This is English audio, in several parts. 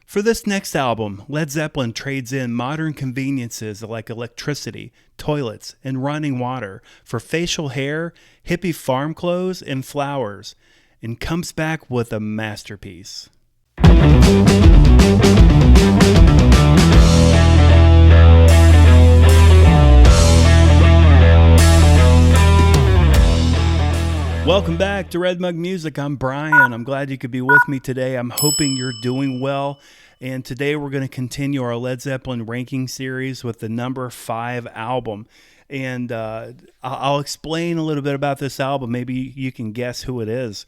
For this next album, Led Zeppelin trades in modern conveniences like electricity, toilets, and running water for facial hair, hippie farm clothes, and flowers, and comes back with a masterpiece. Welcome back to Red Mug Music. I'm Brian. I'm glad you could be with me today. I'm hoping you're doing well. And today we're going to continue our Led Zeppelin ranking series with the number 5 album. And I'll explain a little bit about this album. Maybe you can guess who it is.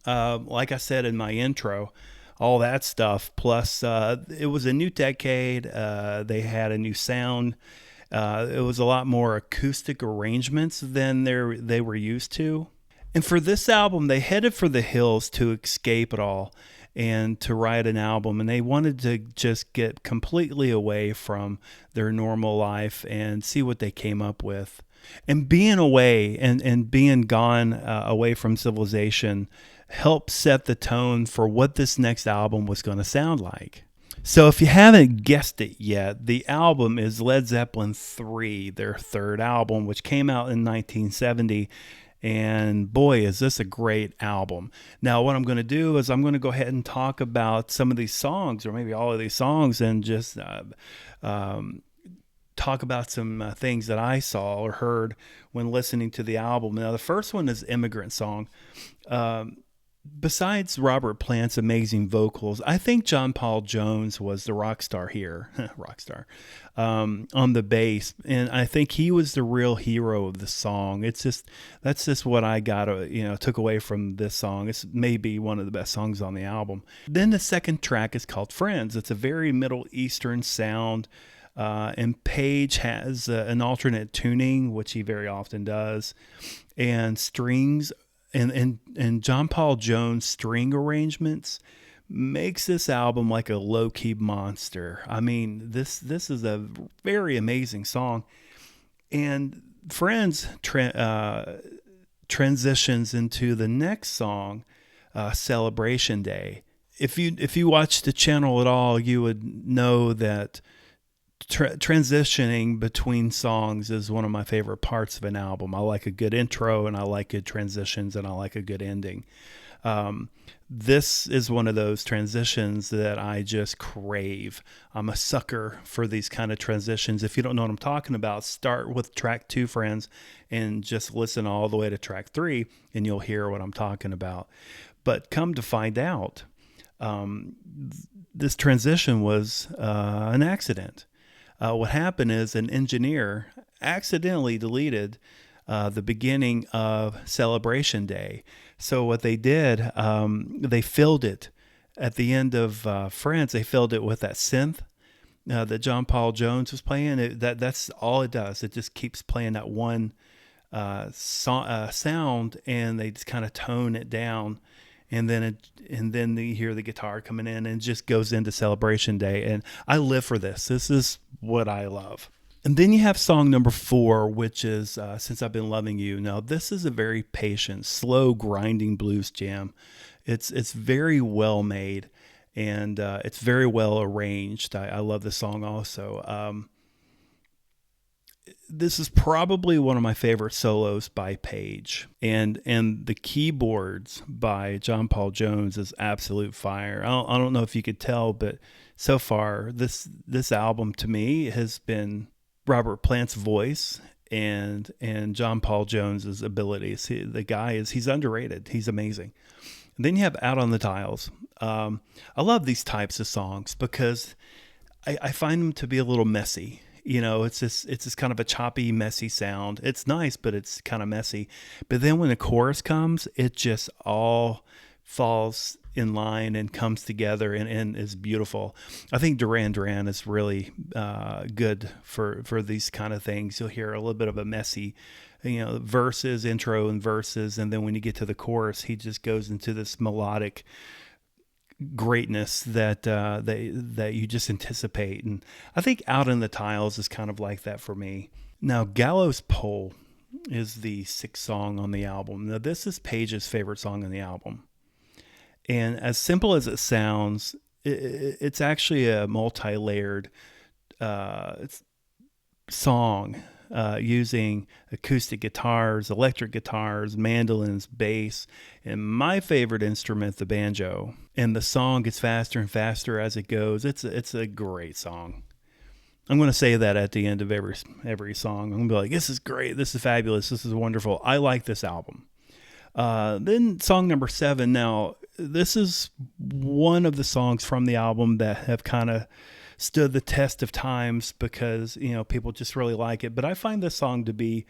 Like I said in my intro, all that stuff. Plus, it was a new decade. They had a new sound. It was a lot more acoustic arrangements than they were used to. And for this album, they headed for the hills to escape it all and to write an album. And they wanted to just get completely away from their normal life and see what they came up with. And being away and being gone away from civilization helped set the tone for what this next album was going to sound like. So if you haven't guessed it yet, the album is Led Zeppelin 3, their third album, which came out in 1970. And boy, is this a great album. Now, what I'm going to do is I'm going to go ahead and talk about some of these songs, or maybe all of these songs, and just talk about some things that I saw or heard when listening to the album. Now, the first one is Immigrant song. Besides Robert Plant's amazing vocals, I think John Paul Jones was the rock star here, on the bass, and I think he was the real hero of the song. That's just what I took away from this song. It's maybe one of the best songs on the album. Then the second track is called Friends. It's a very Middle Eastern sound, and Page has an alternate tuning, which he very often does, and strings. And John Paul Jones' string arrangements makes this album like a low-key monster. I mean, this is a very amazing song. And Friends transitions into the next song, Celebration Day. If you watch the channel at all, you would know that transitioning between songs is one of my favorite parts of an album. I like a good intro, and I like good transitions, and I like a good ending. This is one of those transitions that I just crave. I'm a sucker for these kind of transitions. If you don't know what I'm talking about, start with track 2, Friends, and just listen all the way to track 3, and you'll hear what I'm talking about. But come to find out, this transition was an accident. What happened is an engineer accidentally deleted the beginning of Celebration Day. So what they did, they filled it at the end of Friends. They filled it with that synth that John Paul Jones was playing. That's all it does. It just keeps playing that one sound, and they just kind of tone it down. And then you hear the guitar coming in, and it just goes into Celebration Day. And I live for this. This is what I love. And then you have song number 4, which is Since I've Been Loving You. Now, this is a very patient, slow, grinding blues jam. It's very well made, and it's very well arranged. I love this song also. This is probably one of my favorite solos by Page, and the keyboards by John Paul Jones is absolute fire. I don't know if you could tell, but so far this album to me has been Robert Plant's voice and John Paul Jones's abilities. The guy he's underrated. He's amazing. And then you have Out on the Tiles. I love these types of songs because I find them to be a little messy. You know, it's this kind of a choppy, messy sound. It's nice, but it's kind of messy. But then when the chorus comes, it just all falls in line and comes together and is beautiful. I think Duran Duran is really good for these kind of things. You'll hear a little bit of a messy, verses, intro and verses, and then when you get to the chorus, he just goes into this melodic greatness that you just anticipate. And I think Out in the Tiles is kind of like that for me. Now, Gallows Pole is the 6th song on the album. Now, this is Page's favorite song on the album. And as simple as it sounds, it's actually a multi-layered song using acoustic guitars, electric guitars, mandolins, bass, and my favorite instrument, the banjo. And the song gets faster and faster as it goes. It's a great song. I'm going to say that at the end of every song. I'm going to be like, this is great. This is fabulous. This is wonderful. I like this album. Then song number 7. Now, this is one of the songs from the album that have kind of stood the test of times because, people just really like it. But I find this song to be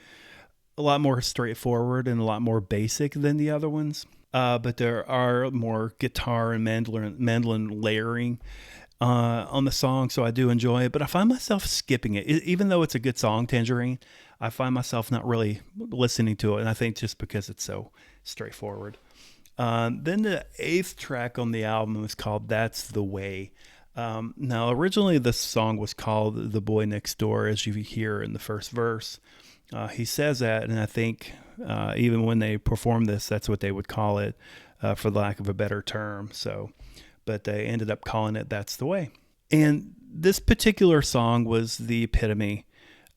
a lot more straightforward and a lot more basic than the other ones. But there are more guitar and mandolin layering on the song, so I do enjoy it. But I find myself skipping it. Even though it's a good song, Tangerine, I find myself not really listening to it, and I think just because it's so straightforward. Then the 8th track on the album is called That's the Way. Now, originally this song was called The Boy Next Door, as you hear in the first verse. He says that, and I think even when they perform this, that's what they would call it, for the lack of a better term. But they ended up calling it That's the Way. And this particular song was the epitome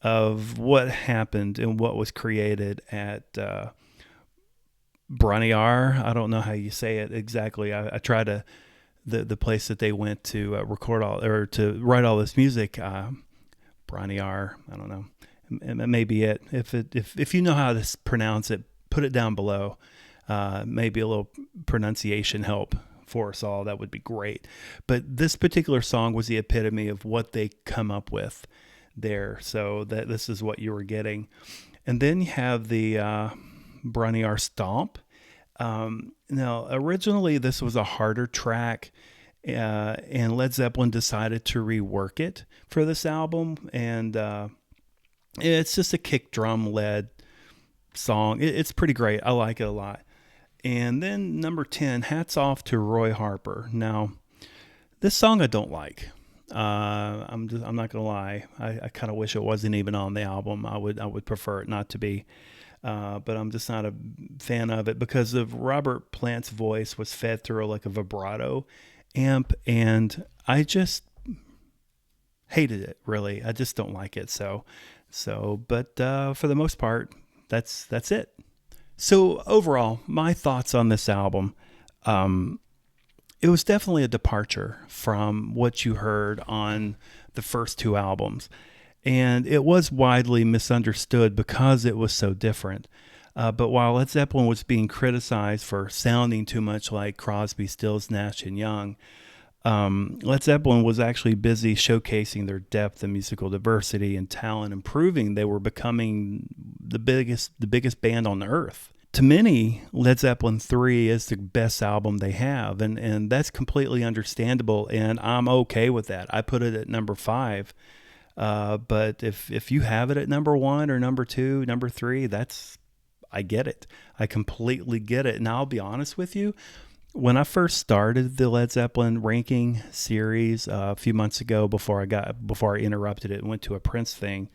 of what happened and what was created at Bron-Y-Aur. I don't know how you say it exactly. I tried to the place that they went to record all or to write all this music. Bron-Y-Aur. I don't know. It may be it. If you know how to pronounce it, put it down below. Maybe a little pronunciation help for us all. That would be great. But this particular song was the epitome of what they come up with there. So that this is what you were getting. And then you have the Bron-Y-Aur Stomp. Now, originally this was a harder track, and Led Zeppelin decided to rework it for this album. And it's just a kick drum led song. It's pretty great. I like it a lot. And then number 10, Hats Off to Roy Harper. Now, this song I don't like. I'm not gonna lie. I kind of wish it wasn't even on the album. I would prefer it not to be. But I'm just not a fan of it because of Robert Plant's voice was fed through like a vibrato amp, and I just hated it. Really, I just don't like it. But for the most part, that's it. So overall, my thoughts on this album, it was definitely a departure from what you heard on the first 2 albums. And it was widely misunderstood because it was so different. But while Led Zeppelin was being criticized for sounding too much like Crosby, Stills, Nash and Young, Led Zeppelin was actually busy showcasing their depth and musical diversity and talent, and proving they were becoming the biggest band on earth. To many, Led Zeppelin 3 is the best album they have, and that's completely understandable, and I'm okay with that. I put it at number 5. But if you have it at number 1 or number 2, number 3, I get it. I completely get it. And I'll be honest with you, when I first started the Led Zeppelin ranking series a few months ago, before I interrupted it and went to a Prince thing,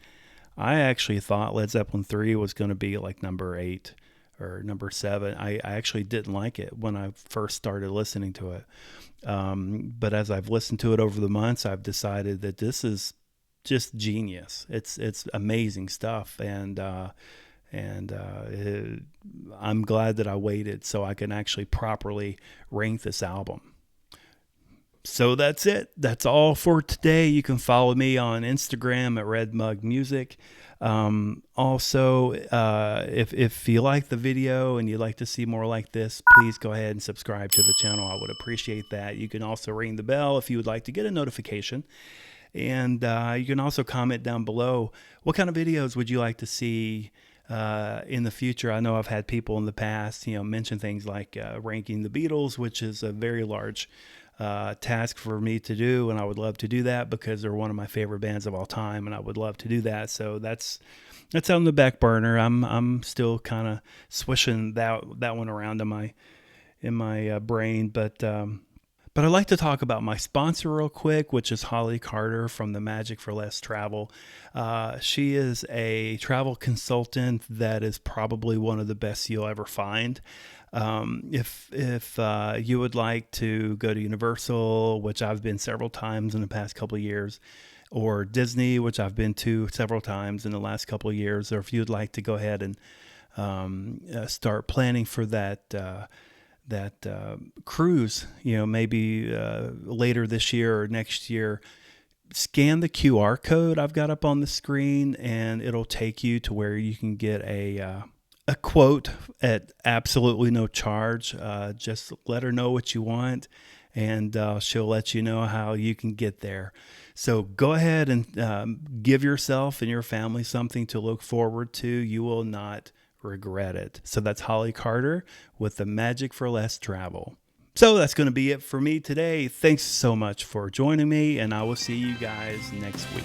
I actually thought Led Zeppelin 3 was going to be like number 8 or number 7. I actually didn't like it when I first started listening to it. But as I've listened to it over the months, I've decided that this is just genius. It's amazing stuff, and I'm glad that I waited so I can actually properly rank this album. So that's it. That's all for today. You can follow me on Instagram at Red Mug Music. Also, if you like the video and you'd like to see more like this, please go ahead and subscribe to the channel. I would appreciate that. You can also ring the bell if you would like to get a notification. And you can also comment down below, what kind of videos would you like to see in the future? I know I've had people in the past, mention things like ranking the Beatles, which is a very large task for me to do, and I would love to do that because they're one of my favorite bands of all time, and I would love to do that. So that's on the back burner. I'm still kind of swishing that one around in my brain, but I'd like to talk about my sponsor real quick, which is Holly Carter from the Magic for Less Travel. She is a travel consultant that is probably one of the best you'll ever find. If you would like to go to Universal, which I've been several times in the past couple of years, or Disney, which I've been to several times in the last couple of years, or if you'd like to go ahead and start planning for that cruise, maybe later this year or next year, scan the QR code I've got up on the screen, and it'll take you to where you can get a quote at absolutely no charge. Just let her know what you want, and she'll let you know how you can get there. So go ahead and give yourself and your family something to look forward to. You will not regret it. So that's Holly Carter with the Magic for Less Travel. So that's going to be it for me today. Thanks so much for joining me, and I will see you guys next week.